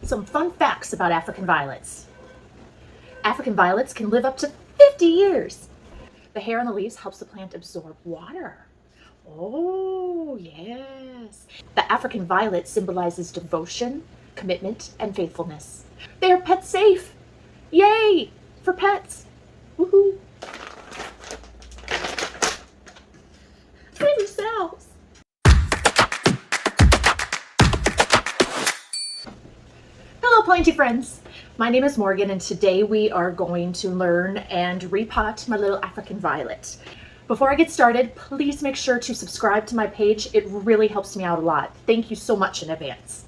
Some fun facts about African violets. African violets can live up to 50 years. The hair on the leaves helps the plant absorb water. Oh, yes. The African violet symbolizes devotion, commitment, and faithfulness. They are pet safe. Yay for pets. Woohoo. Save yourselves. Hello, planty friends. My name is Morgan, and today we are going to learn and repot my little African violet. Before I get started, please make sure to subscribe to my page. It really helps me out a lot. Thank you so much in advance.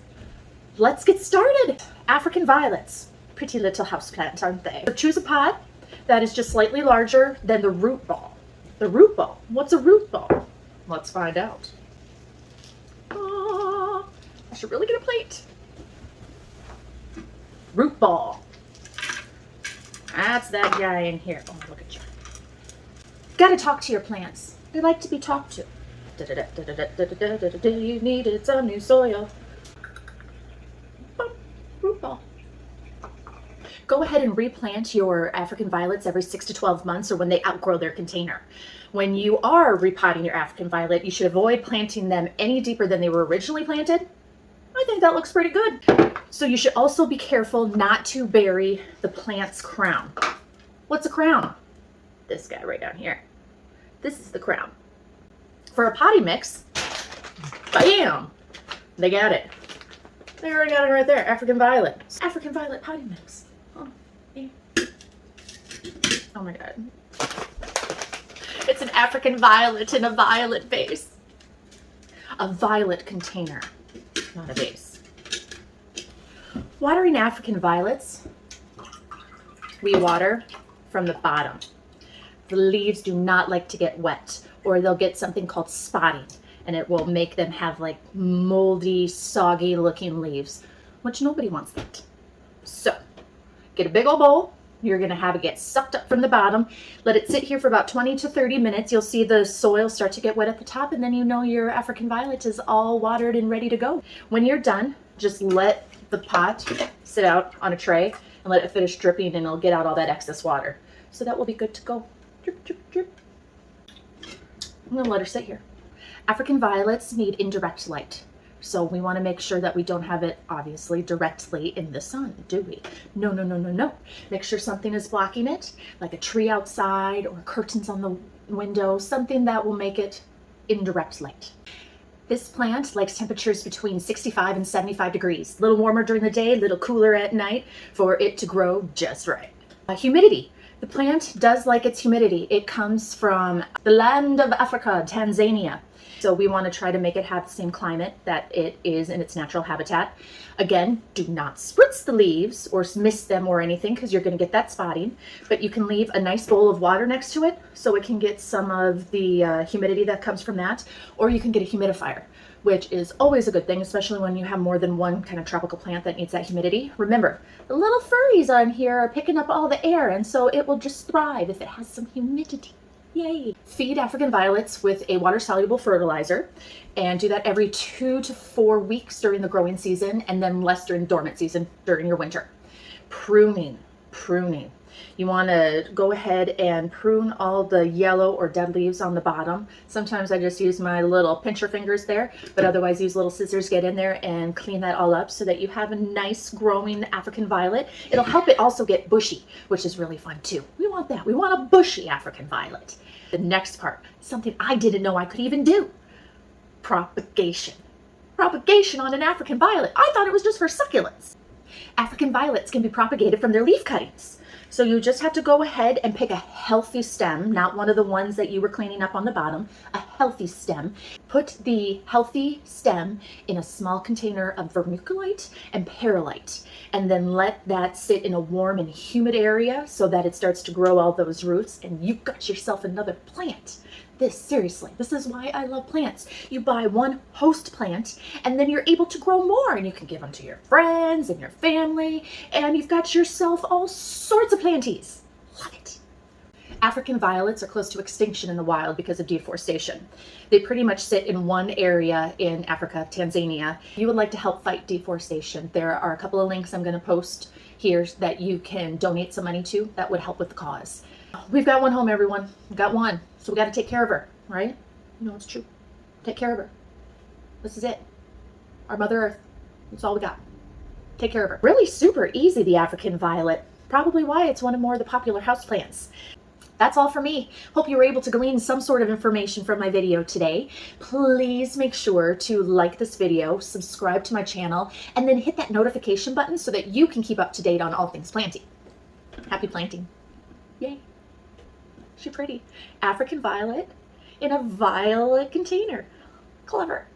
Let's get started. African violets, pretty little houseplant, aren't they? So choose a pot that is just slightly larger than the root ball. The root ball? What's a root ball? Let's find out. I should really get a plate. Root ball. That's that guy in here. Oh, look at you. Gotta talk to your plants. They like to be talked to. You needed some new soil. Root ball. Go ahead and replant your African violets every 6 to 12 months or when they outgrow their container. When you are repotting your African violet, you should avoid planting them any deeper than they were originally planted. I think that looks pretty good. So you should also be careful not to bury the plant's crown. What's a crown? This guy right down here. This is the crown. For a potting mix, bam, they got it. They already got it right there, African violet. African violet potting mix. Oh, yeah. Oh my God. It's an African violet in a violet vase. A violet container, not a vase. Watering African violets, we water from the bottom. The leaves do not like to get wet, or they'll get something called spotting, and it will make them have like moldy, soggy looking leaves, which nobody wants that. So get a big old bowl. You're gonna have it get sucked up from the bottom. Let it sit here for about 20 to 30 minutes. You'll see the soil start to get wet at the top, and then you know your African violet is all watered and ready to go. When you're done, just let the pot sit out on a tray and let it finish dripping, and it'll get out all that excess water. So that will be good to go. Drip, drip, drip. I'm gonna let her sit here. African violets need indirect light. So we want to make sure that we don't have it obviously directly in the sun, do we? No, no, no, no, no. Make sure something is blocking it, like a tree outside or curtains on the window, something that will make it indirect light. This plant likes temperatures between 65 and 75 degrees. A little warmer during the day, a little cooler at night for it to grow just right. Humidity. The plant does like its humidity. It comes from the land of Africa, Tanzania. So we want to try to make it have the same climate that it is in its natural habitat. Again, do not spritz the leaves or mist them or anything, because you're going to get that spotting. But you can leave a nice bowl of water next to it so it can get some of the humidity that comes from that. Or you can get a humidifier, which is always a good thing, especially when you have more than one kind of tropical plant that needs that humidity. Remember, the little furries on here are picking up all the air, and so it will just thrive if it has some humidity. Yay! Feed African violets with a water-soluble fertilizer, and do that every 2 to 4 weeks during the growing season, and then less during dormant season during your winter. Pruning. You want to go ahead and prune all the yellow or dead leaves on the bottom. Sometimes I just use my little pincher fingers there, but otherwise use little scissors, get in there and clean that all up so that you have a nice growing African violet. It'll help it also get bushy, which is really fun too. We want that. We want a bushy African violet. The next part, something I didn't know I could even do. Propagation. Propagation on an African violet. I thought it was just for succulents. African violets can be propagated from their leaf cuttings. So you just have to go ahead and pick a healthy stem, not one of the ones that you were cleaning up on the bottom, a healthy stem. Put the healthy stem in a small container of vermiculite and perlite, and then let that sit in a warm and humid area so that it starts to grow all those roots, and you've got yourself another plant. Seriously, this is why I love plants. You buy one host plant, and then you're able to grow more, and you can give them to your friends and your family, and you've got yourself all sorts of planties. Love it. African violets are close to extinction in the wild because of deforestation. They pretty much sit in one area in Africa, Tanzania. If you would like to help fight deforestation, there are a couple of links I'm going to post here that you can donate some money to that would help with the cause. We've got one home, everyone. We've got one. So we got to take care of her, right? You know, it's true. Take care of her. This is it. Our Mother Earth. That's all we got. Take care of her. Really super easy, the African violet. Probably why it's one of more of the popular houseplants. That's all for me. Hope you were able to glean some sort of information from my video today. Please make sure to like this video, subscribe to my channel, and then hit that notification button so that you can keep up to date on all things planting. Happy planting. Yay. She's pretty. African violet in a violet container. Clever.